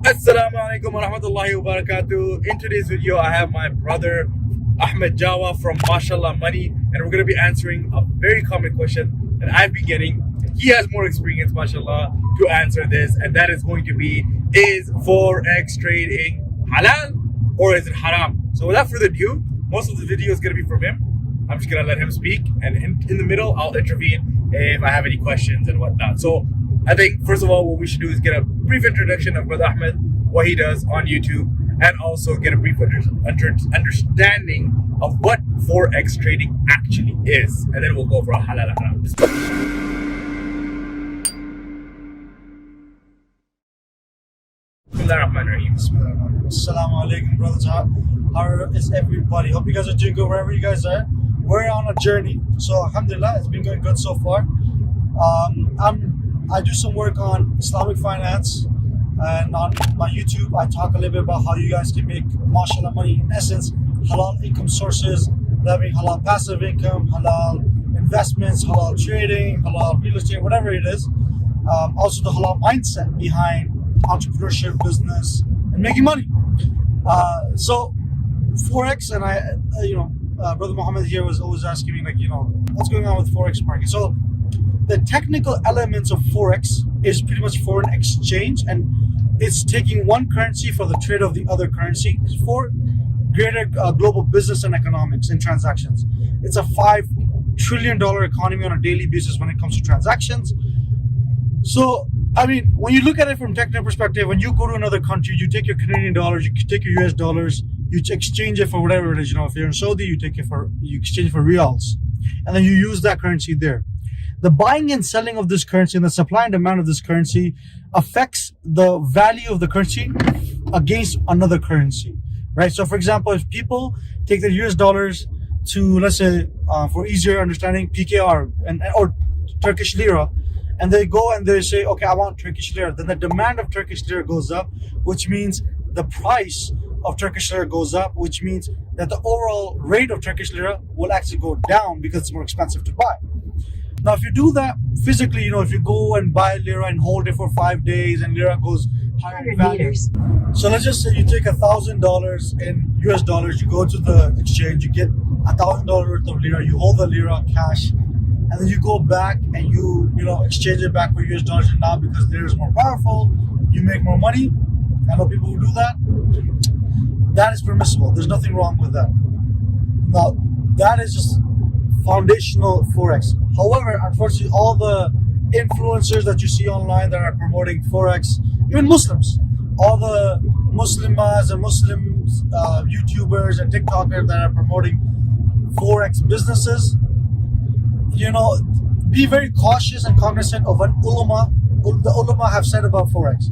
Assalamualikum wa rahmatullahi wa barakatuh. In today's video, I have my brother Ahmed Jawa from Mashallah Money, and we're going to be answering a very common question that I've been getting. He has more experience, mashallah, to answer this, and that is going to be, is Forex trading halal or is it haram? So without further ado, most of the video is going to be from him. I'm just going to let him speak, and in the middle, I'll intervene if I have any questions and whatnot. So I think, first of all, what we should do is get a brief introduction of Brother Ahmed, what he does on YouTube, and also get a brief understanding of what Forex trading actually is. And then we'll go for a halal haram. Bismillah. Assalamualikum, brothers. How is everybody? Hope you guys are doing good wherever you guys are. We're on a journey, so alhamdulillah, it's been going good so far. I do some work on Islamic Finance, and on my YouTube I talk a little bit about how you guys can make mashallah money, in essence halal income sources, that being halal passive income, halal investments, halal trading, halal real estate, whatever it is. Also the halal mindset behind entrepreneurship, business, and making money. So Forex, and Brother Muhammad here was always asking me, what's going on with Forex market? So the technical elements of Forex is pretty much foreign exchange, and it's taking one currency for the trade of the other currency for greater global business and economics and transactions. It's a $5 trillion economy on a daily basis when it comes to transactions. So, when you look at it from technical perspective, when you go to another country, you take your Canadian dollars, you take your US dollars, you exchange it for whatever it is. If you're in Saudi, you exchange it for reals, and then you use that currency there. The buying and selling of this currency and the supply and demand of this currency affects the value of the currency against another currency, right? So, for example, if people take their US dollars to, let's say, for easier understanding, PKR or Turkish lira, and they go and they say, okay, I want Turkish lira, then the demand of Turkish lira goes up, which means the price of Turkish lira goes up, which means that the overall rate of Turkish lira will actually go down because it's more expensive to buy. Now, if you do that physically, if you go and buy lira and hold it for 5 days and lira goes higher in value. So let's just say you take $1,000 in US dollars, you go to the exchange, you get $1,000 worth of lira, you hold the lira cash, and then you go back and you exchange it back for US dollars. And now, because lira is more powerful, you make more money. I know people who do that. That is permissible. There's nothing wrong with that. Now, that is just foundational Forex. However, unfortunately, all the influencers that you see online that are promoting Forex, even Muslims, all the Muslimas and Muslims, YouTubers and TikTokers that are promoting Forex businesses, be very cautious and cognizant of what the ulama have said about Forex.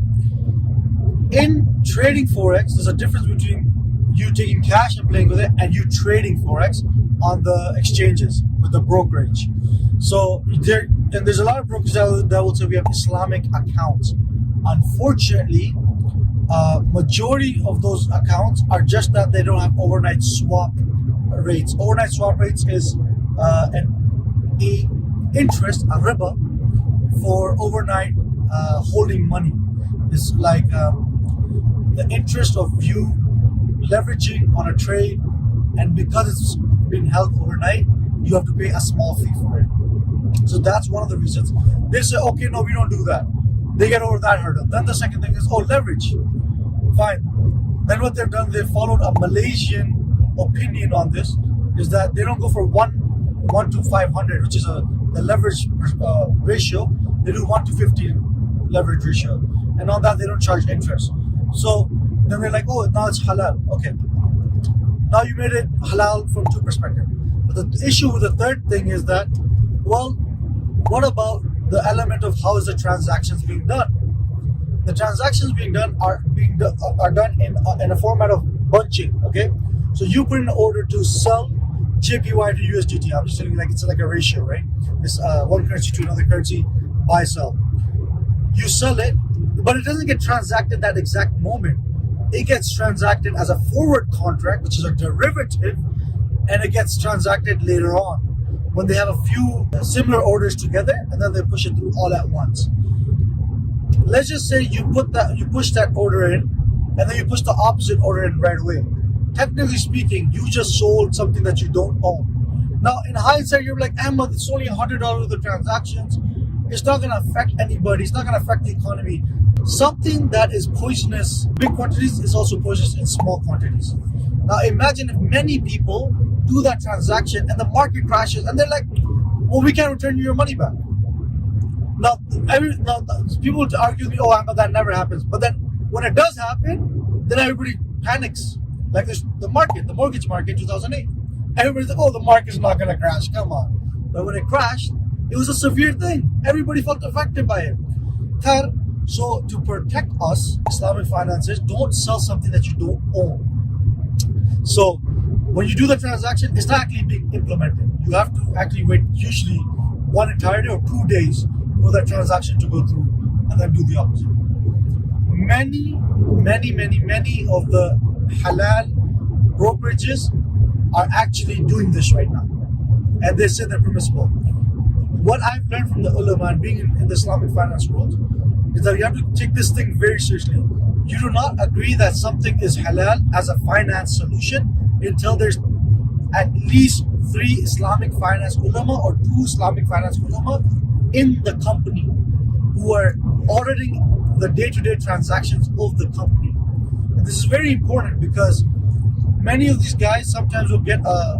In trading Forex, there's a difference between you taking cash and playing with it and you trading Forex on the exchanges with the brokerage. So there's a lot of brokers that will say we have Islamic accounts. Unfortunately, majority of those accounts are just that they don't have overnight swap rates. Overnight swap rates is an interest, a riba, for overnight holding money. It's like the interest of you leveraging on a trade, and because it's been held overnight, you have to pay a small fee for it. So that's one of the reasons. They say, okay, no, we don't do that. They get over that hurdle. Then the second thing is, leverage. Fine. Then what they've done, they followed a Malaysian opinion on this, is that they don't go for 1 to 500, which is the leverage ratio. They do 1 to 50 leverage ratio, and on that they don't charge interest. So then they're like, now it's halal. Okay, now you made it halal from two perspectives. But the issue with the third thing is that, what about the element of how is the transactions being done? The transactions being done are done in a format of bunching. Okay, so you put in an order to sell JPY to USDT. I'm just telling you, it's like a ratio, right? It's one currency to another currency, buy, sell. You sell it, but it doesn't get transacted that exact moment. It gets transacted as a forward contract, which is a derivative, and it gets transacted later on when they have a few similar orders together, and then they push it through all at once. let's just say you push that order in, and then you push the opposite order in right away. Technically speaking, you just sold something that you don't own. Now, in hindsight, you're like, Ahmed, it's only $100 of the transactions. It's not going to affect anybody. It's not going to affect the economy. Something that is poisonous, big quantities, is also poisonous in small quantities. Now, imagine if many people do that transaction and the market crashes, and they're like, well, we can't return you your money back. Now, people would argue with me, oh, Ahmed, that never happens. But then when it does happen, then everybody panics. Like the mortgage market, 2008. Everybody's like, oh, the market's not going to crash. Come on. But when it crashed, it was a severe thing. Everybody felt affected by it. So to protect us, Islamic finances, don't sell something that you don't own. So when you do the transaction, it's not actually being implemented. You have to actually wait usually one entire day or 2 days for that transaction to go through, and then do the opposite. Many of the halal brokerages are actually doing this right now, and they say they're permissible. What I've learned from the ulama and being in the Islamic finance world is that you have to take this thing very seriously. You do not agree that something is halal as a finance solution until there's at least 3 Islamic finance ulama or 2 Islamic finance ulama in the company who are auditing the day-to-day transactions of the company. And this is very important because many of these guys sometimes will get a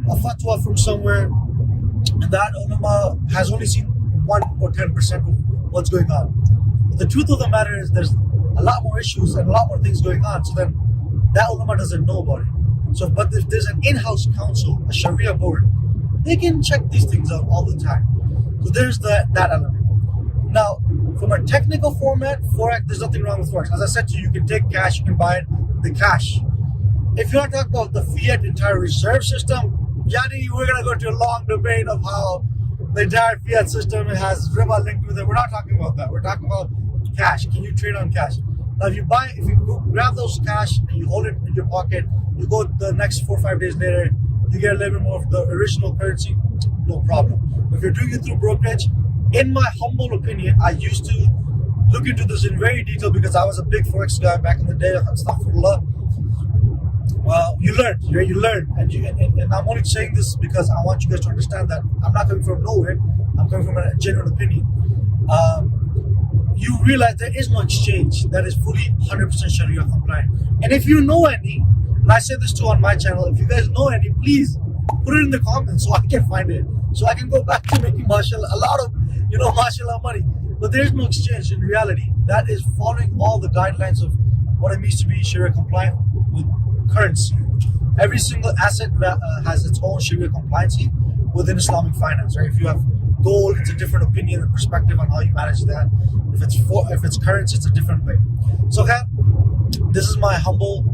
fatwa from somewhere, and that ulama has only seen 1 or 10% of what's going on. But the truth of the matter is there's a lot more issues and a lot more things going on, so then that ulama doesn't know about it. So, but if there's an in-house council, a Sharia board, they can check these things out all the time. So there's that element. Now, from a technical format, Forex, there's nothing wrong with Forex. As I said to you, you can take cash, you can buy it, the cash. If you're not talking about the fiat entire reserve system, Yani, we're going to go to a long debate of how the entire fiat system has riba linked with it. We're not talking about that. We're talking about cash. Can you trade on cash? Now, if you go grab those cash and you hold it in your pocket, you go the next 4 or 5 days later, you get a little bit more of the original currency, no problem. But if you're doing it through brokerage, in my humble opinion, I used to look into this in very detail because I was a big Forex guy back in the day. Astaghfirullah. Well, you learn, and I'm only saying this because I want you guys to understand that I'm not coming from nowhere. I'm coming from a genuine opinion. You realize there is no exchange that is fully 100% Sharia compliant. And if you know any, and I say this too on my channel, if you guys know any, please put it in the comments so I can find it, so I can go back to making mashallah a lot of mashallah money. But there is no exchange in reality. That is following all the guidelines of what it means to be Sharia compliant with currency. Every single asset has its own Sharia compliancy within Islamic finance. Right? If you have gold, it's a different opinion and perspective on how you manage that. If it's currency, it's a different way. So, this is my humble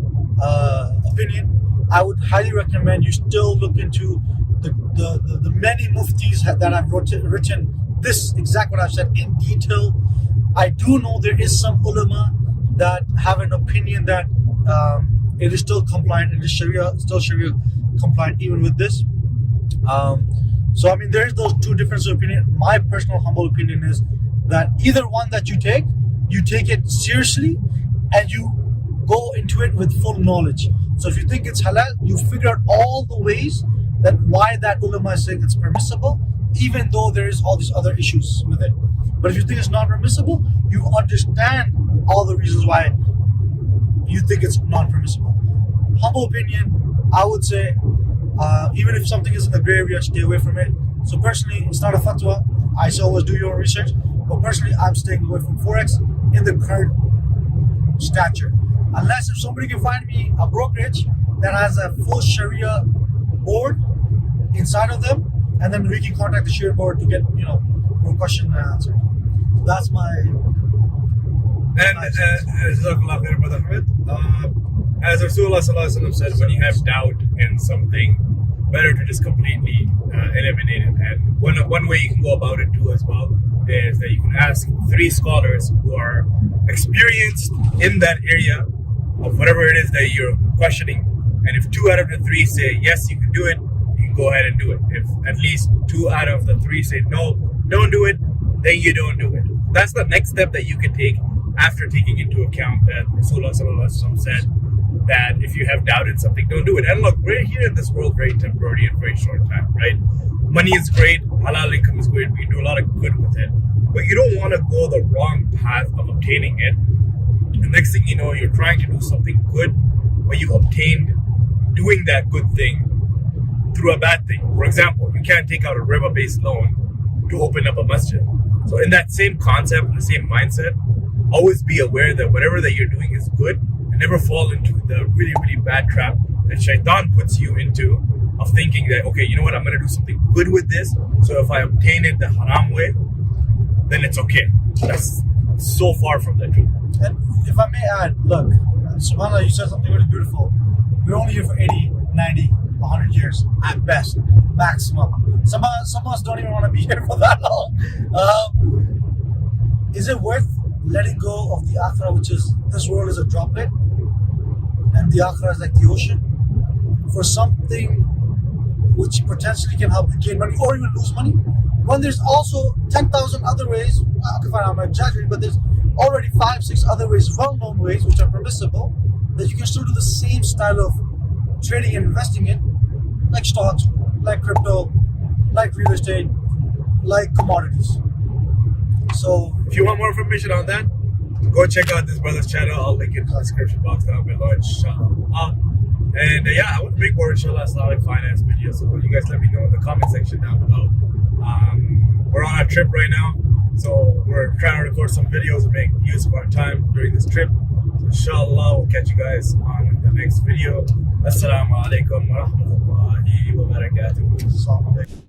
opinion. I would highly recommend you still look into the many muftis that have written this exact what I've said in detail. I do know there is some ulama that have an opinion that it is still compliant, it is Sharia compliant even with this. So I mean, there's those 2 differences of opinion. My personal humble opinion is that either one that you take it seriously and you go into it with full knowledge. So if you think it's halal, you figure out all the ways that why that ulama is saying it's permissible, even though there is all these other issues with it. But if you think it's not permissible, you understand all the reasons why you think it's non-permissible. Humble opinion, I would say, even if something is in the gray area, stay away from it. So personally, it's not a fatwa. I say always do your own research. But personally, I'm staying away from Forex in the current stature. Unless if somebody can find me a brokerage that has a full Sharia board inside of them, and then we can contact the Sharia board to get more questions and answers. That's my. And Jazakallah khair, Brother Ahmed. As Rasulullah Sallallahu Alaihi Wasallam said, when you have doubt in something, better to just completely eliminate it. And one way you can go about it too as well is that you can ask 3 scholars who are experienced in that area of whatever it is that you're questioning. And if 2 out of the 3 say yes, you can do it, you can go ahead and do it. If at least 2 out of the 3 say no, don't do it, then you don't do it. that's the next step that you can take after taking into account that Rasulullah Sallallahu Alaihi Wasallam said that if you have doubt in something, don't do it. And look, we're here in this world very temporary and very short time, right? Money is great, halal income is great, we can do a lot of good with it. But you don't want to go the wrong path of obtaining it. The next thing you know, you're trying to do something good, but you obtained doing that good thing through a bad thing. For example, you can't take out a riba-based loan to open up a masjid. So in that same concept, the same mindset, always be aware that whatever that you're doing is good, and never fall into the really, really bad trap that shaitan puts you into of thinking that, okay, you know what, I'm going to do something good with this, so if I obtain it the haram way, then it's okay. That's so far from the truth. And if I may add, look, subhanAllah, you said something really beautiful. We're only here for 80, 90, 100 years at best, maximum. Some of us don't even want to be here for that long. Is it worth letting go of the akhirah, which is, this world is a droplet, and the akhirah is like the ocean, for something which potentially can help you gain money or even lose money, when there's also 10,000 other ways? Okay, fine, I'm exaggerating, but there's already 5-6 other ways, well-known ways, which are permissible, that you can still do the same style of trading and investing in, like stocks, like crypto, like real estate, like commodities. So if you want more information on that, go check out this brother's channel. I'll link it in the description box down below, inshallah. And yeah, I want to make more, inshallah, Islamic Finance videos. So you guys let me know in the comment section down below. We're on a trip right now, so we're trying to record some videos and make use of our time during this trip. So inshallah, we'll catch you guys on the next video. Assalamualaikum wa rahmatullahi wa barakatuh.